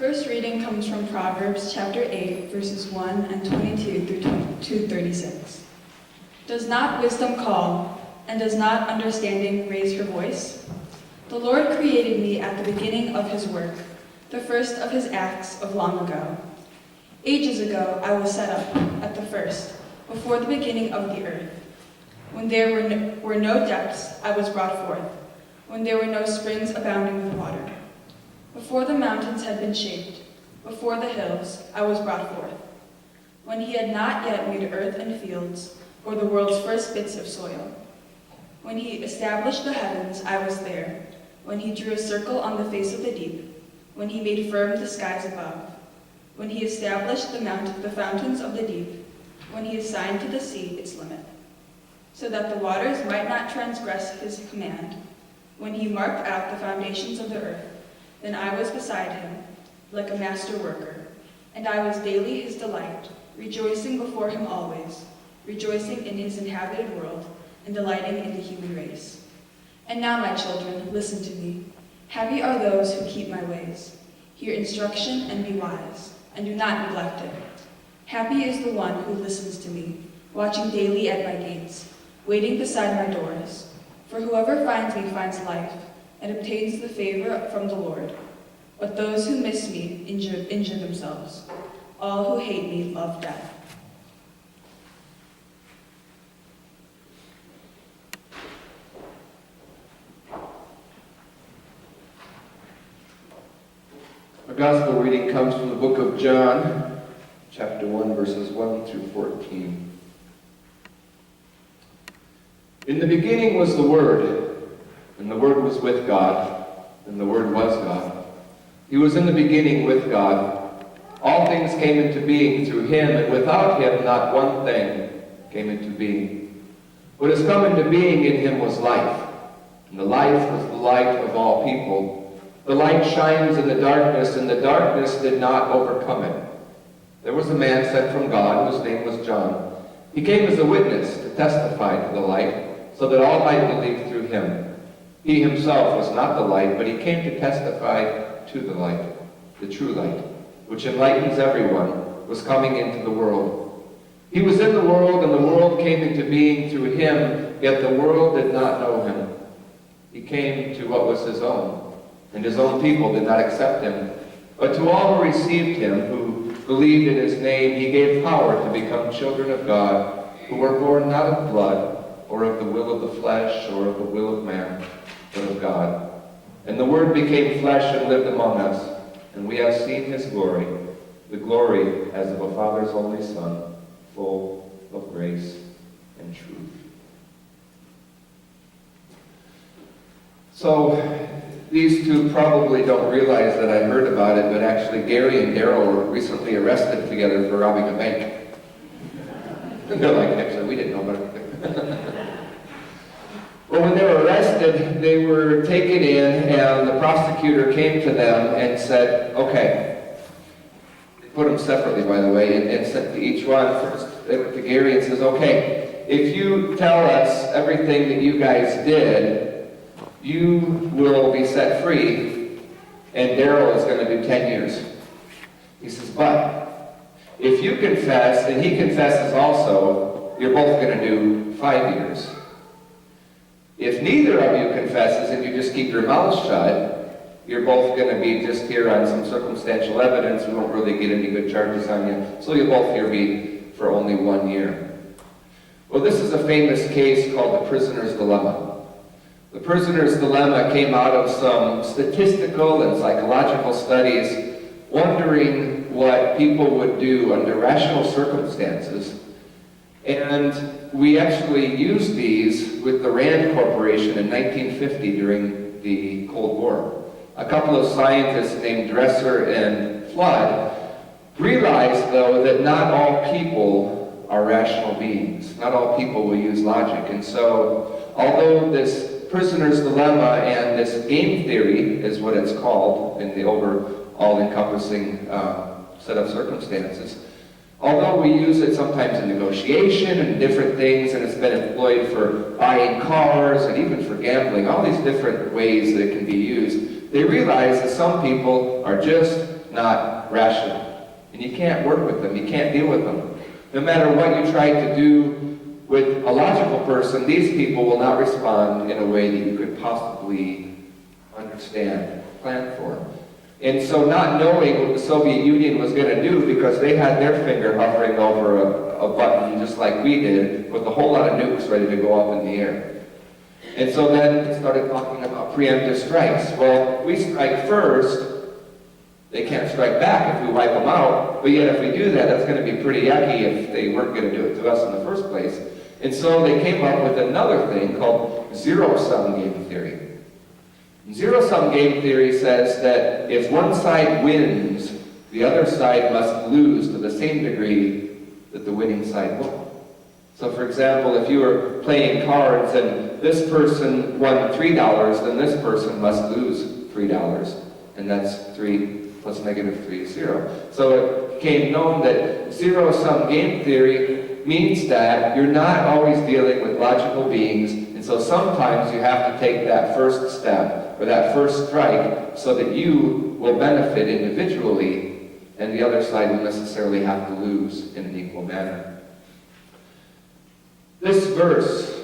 first reading comes from Proverbs chapter 8, verses 1 and 22 through 36. Does not wisdom call, and does not understanding raise her voice? The Lord created me at the beginning of his work, the first of his acts of long ago. Ages ago I was set up at the first, before the beginning of the earth. When there were no depths, I was brought forth, when there were no springs abounding with water. Before the mountains had been shaped, before the hills, I was brought forth. When he had not yet made earth and fields, or the world's first bits of soil. When he established the heavens, I was there. When he drew a circle on the face of the deep. When he made firm the skies above. When he established the fountains of the deep. When he assigned to the sea its limit, so that the waters might not transgress his command. When he marked out the foundations of the earth, then I was beside him, like a master worker, and I was daily his delight, rejoicing before him always, rejoicing in his inhabited world, and delighting in the human race. And now, my children, listen to me. Happy are those who keep my ways. Hear instruction and be wise, and do not neglect it. Happy is the one who listens to me, watching daily at my gates, waiting beside my doors. For whoever finds me finds life, and obtains the favor from the Lord. But those who miss me injure themselves. All who hate me love death. Our gospel reading comes from the book of John, chapter 1, verses 1 through 14. In the beginning was the Word, and the Word was with God, and the Word was God. He was in the beginning with God. All things came into being through him, and without him not one thing came into being. What has come into being in him was life, and the life was the light of all people. The light shines in the darkness, and the darkness did not overcome it. There was a man sent from God, whose name was John. He came as a witness to testify to the light, so that all might believe through him. He himself was not the light, but he came to testify to the light, the true light, which enlightens everyone, was coming into the world. He was in the world, and the world came into being through him, yet the world did not know him. He came to what was his own, and his own people did not accept him. But to all who received him, who believed in his name, he gave power to become children of God, who were born not of blood, or of the will of the flesh, or of the will of man, but of God. And the Word became flesh and lived among us, and we have seen his glory, the glory as of a Father's only Son, full of grace and truth. So, these two probably don't realize that I heard about it, but actually Gary and Daryl were recently arrested together for robbing a bank. And they're like, actually, we didn't know about it. Well, when they were arrested, they were taken in, and the prosecutor came to them and said, okay, they put them separately, by the way, and said to each one, first they went to Gary and says, okay, if you tell us everything that you guys did, you will be set free, and Daryl is going to do 10 years. He says, but if you confess, and he confesses also, you're both going to do 5 years. If neither of you confesses and you just keep your mouths shut, you're both going to be just here on some circumstantial evidence. We won't really get any good charges on you. So you'll both here be for only 1 year. Well, this is a famous case called the prisoner's dilemma. The prisoner's dilemma came out of some statistical and psychological studies wondering what people would do under rational circumstances. And we actually used these with the Rand Corporation in 1950 during the Cold War. A couple of scientists named Dresser and Flood realized, though, that not all people are rational beings. Not all people will use logic. And so, although this prisoner's dilemma and this game theory is what it's called in the all-encompassing set of circumstances, although we use it sometimes in negotiation and different things, and it's been employed for buying cars and even for gambling, all these different ways that it can be used, they realize that some people are just not rational. And you can't work with them. You can't deal with them. No matter what you try to do with a logical person, these people will not respond in a way that you could possibly understand, plan for. And so not knowing what the Soviet Union was going to do, because they had their finger hovering over a button just like we did, with a whole lot of nukes ready to go up in the air. And so then they started talking about preemptive strikes. Well, we strike first. They can't strike back if we wipe them out, but yet if we do that, that's going to be pretty yucky if they weren't going to do it to us in the first place. And so they came up with another thing called zero-sum game theory. Zero-sum game theory says that if one side wins, the other side must lose to the same degree that the winning side won. So for example, if you were playing cards and this person won $3, then this person must lose $3. And that's 3 plus -3 is 0. So it became known that zero-sum game theory means that you're not always dealing with logical beings, and so sometimes you have to take that first step, or that first strike, so that you will benefit individually, and the other side will necessarily have to lose in an equal manner. This verse,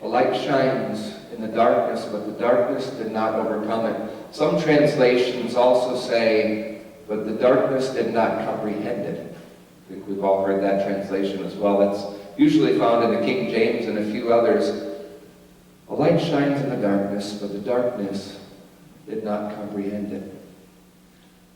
a light shines in the darkness, but the darkness did not overcome it. Some translations also say, but the darkness did not comprehend it. I think we've all heard that translation as well. That's usually found in the King James and a few others. A light shines in the darkness, but the darkness did not comprehend it.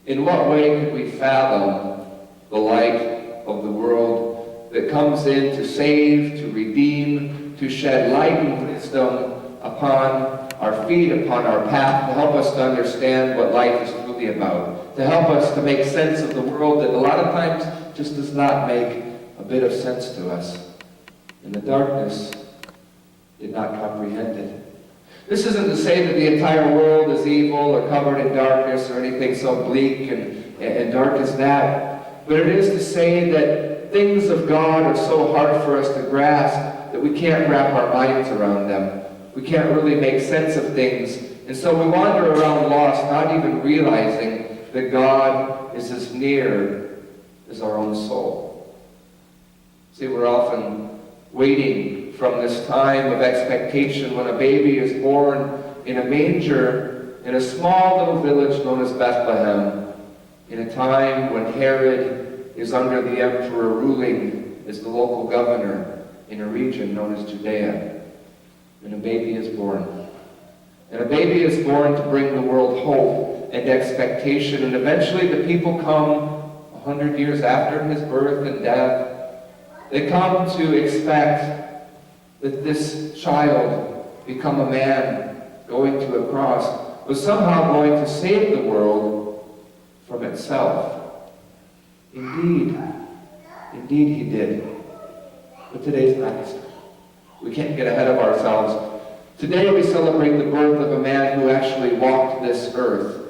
In what way could we fathom the light of the world that comes in to save, to redeem, to shed light and wisdom upon our feet, upon our path, to help us to understand what life is truly about, to help us to make sense of the world that a lot of times just does not make a bit of sense to us. And the darkness did not comprehend it. This isn't to say that the entire world is evil or covered in darkness or anything so bleak and dark as that, but it is to say that things of God are so hard for us to grasp that we can't wrap our minds around them. We can't really make sense of things. And so we wander around lost, not even realizing that God is as near as our own soul. See, we're often waiting from this time of expectation when a baby is born in a manger in a small little village known as Bethlehem, in a time when Herod is under the emperor ruling as the local governor in a region known as Judea. And a baby is born. And a baby is born to bring the world hope and expectation. And eventually the people come 100 years after his birth and death. They come to expect that this child become a man going to a cross was somehow going to save the world from itself. Indeed he did. But today's not Easter. We can't get ahead of ourselves. Today we celebrate the birth of a man who actually walked this earth.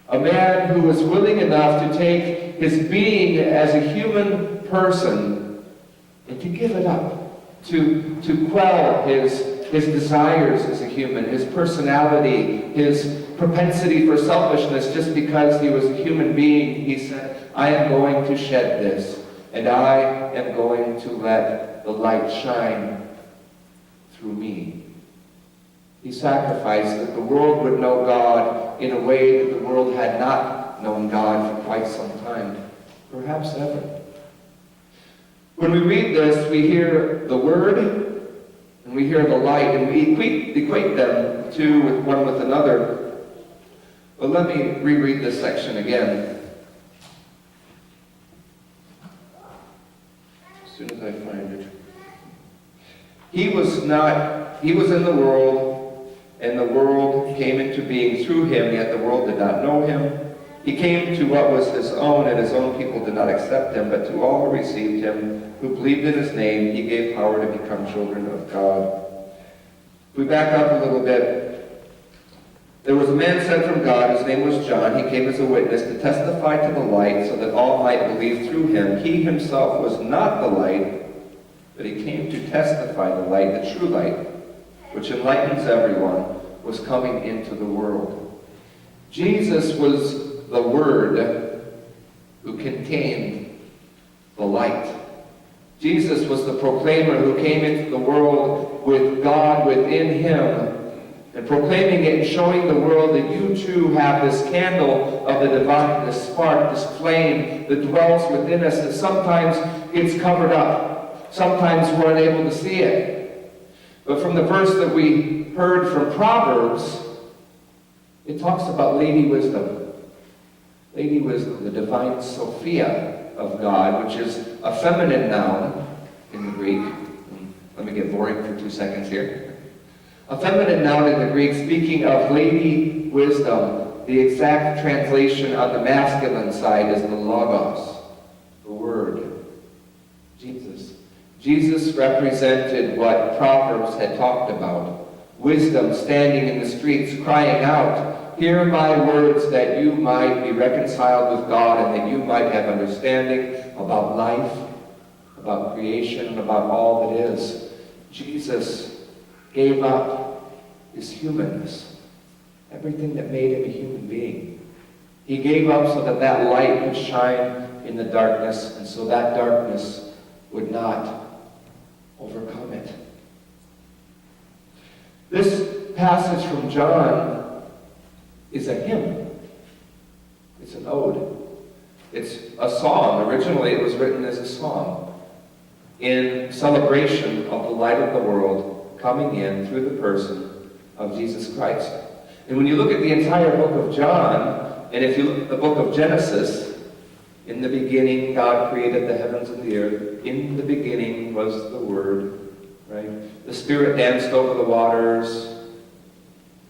A man who was willing enough to take his being as a human person and to give it up, to quell his desires as a human, his personality, his propensity for selfishness. Just because he was a human being, he said, I am going to shed this, and I am going to let the light shine through me. He sacrificed that the world would know God in a way that the world had not known God for quite some time, perhaps ever. When we read this, we hear the Word and we hear the light, and we equate them two with one with another. But let me reread this section again. As soon as I find it. He was in the world, and the world came into being through him, yet the world did not know him. He came to what was his own, and his own people did not accept him, but to all who received him, who believed in his name, he gave power to become children of God. If we back up a little bit, there was a man sent from God, his name was John. He came as a witness to testify to the light, so that all might believe through him. He himself was not the light, but he came to testify the light, the true light, which enlightens everyone, was coming into the world. Jesus was the Word who contained the light. Jesus was the proclaimer who came into the world with God within him, and proclaiming it and showing the world that you too have this candle of the divine, this spark, this flame that dwells within us that sometimes gets covered up. Sometimes we're unable to see it. But from the verse that we heard from Proverbs, it talks about Lady Wisdom. Lady Wisdom, the divine Sophia of God, which is a feminine noun in the Greek. Let me get boring for 2 seconds here. A feminine noun in the Greek, speaking of Lady Wisdom, the exact translation on the masculine side is the Logos, the Word, Jesus. Jesus represented what Proverbs had talked about. Wisdom standing in the streets, crying out, "Hear my words, that you might be reconciled with God and that you might have understanding about life, about creation, and about all that is." Jesus gave up his humanness, everything that made him a human being. He gave up so that that light could shine in the darkness, and so that darkness would not overcome it. This passage from John is a hymn. It's an ode. It's a song. Originally it was written as a song in celebration of the light of the world coming in through the person of Jesus Christ. And when you look at the entire book of John, and if you look at the book of Genesis, in the beginning God created the heavens and the earth. In the beginning was the Word, right? The Spirit danced over the waters.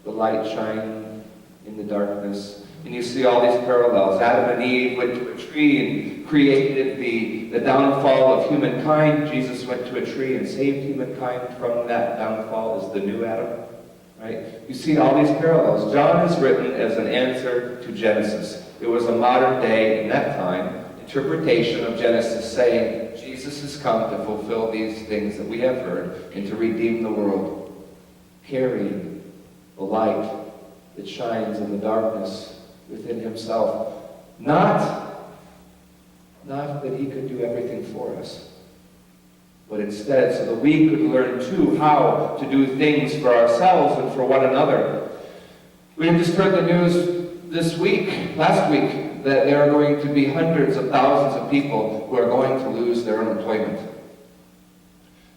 The light shined in the darkness. And you see all these parallels. Adam and Eve went to a tree and created the downfall of humankind. Jesus went to a tree and saved humankind from that downfall as the new Adam. Right? You see all these parallels. John is written as an answer to Genesis. It was a modern day, in that time, interpretation of Genesis saying Jesus has come to fulfill these things that we have heard and to redeem the world, carrying the light that shines in the darkness within himself. Not that he could do everything for us, but instead so that we could learn too how to do things for ourselves and for one another. We have just heard the news last week, that there are going to be hundreds of thousands of people who are going to lose their unemployment.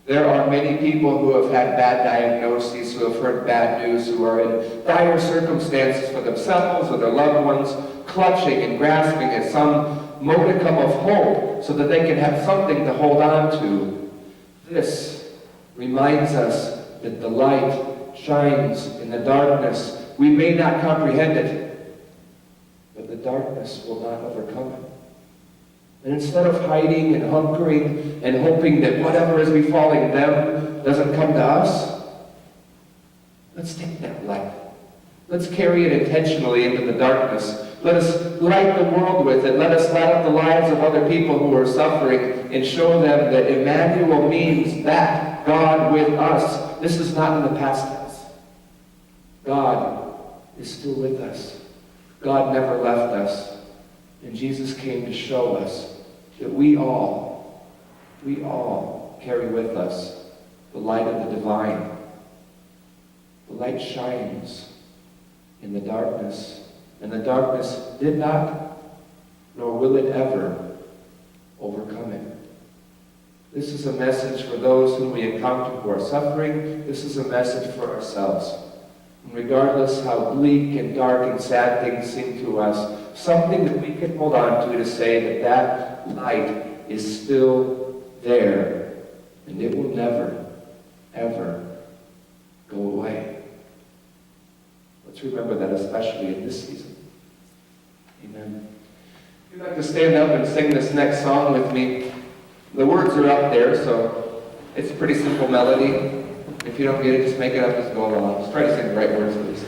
There are many people who have had bad diagnoses, who have heard bad news, who are in dire circumstances for themselves or their loved ones, clutching and grasping at some modicum of hope so that they can have something to hold on to. This reminds us that the light shines in the darkness. We may not comprehend it, but the darkness will not overcome it. And instead of hiding and hunkering and hoping that whatever is befalling them doesn't come to us, let's take that light. Let's carry it intentionally into the darkness. Let us light the world with it. Let us light up the lives of other people who are suffering and show them that Emmanuel means that God with us. This is not in the past tense. God is still with us. God never left us. And Jesus came to show us that we all carry with us the light of the divine. The light shines in the darkness, and the darkness did not, nor will it ever, overcome it. This is a message for those whom we encounter who are suffering. This is a message for ourselves. And regardless how bleak and dark and sad things seem to us, something that we can hold on to say that that light is still there, and it will never, ever go away. Let's remember that, especially in this season. Amen. If you'd like to stand up and sing this next song with me, the words are up there, so it's a pretty simple melody. If you don't get it, just make it up as you go along. Just try to sing the right words, please.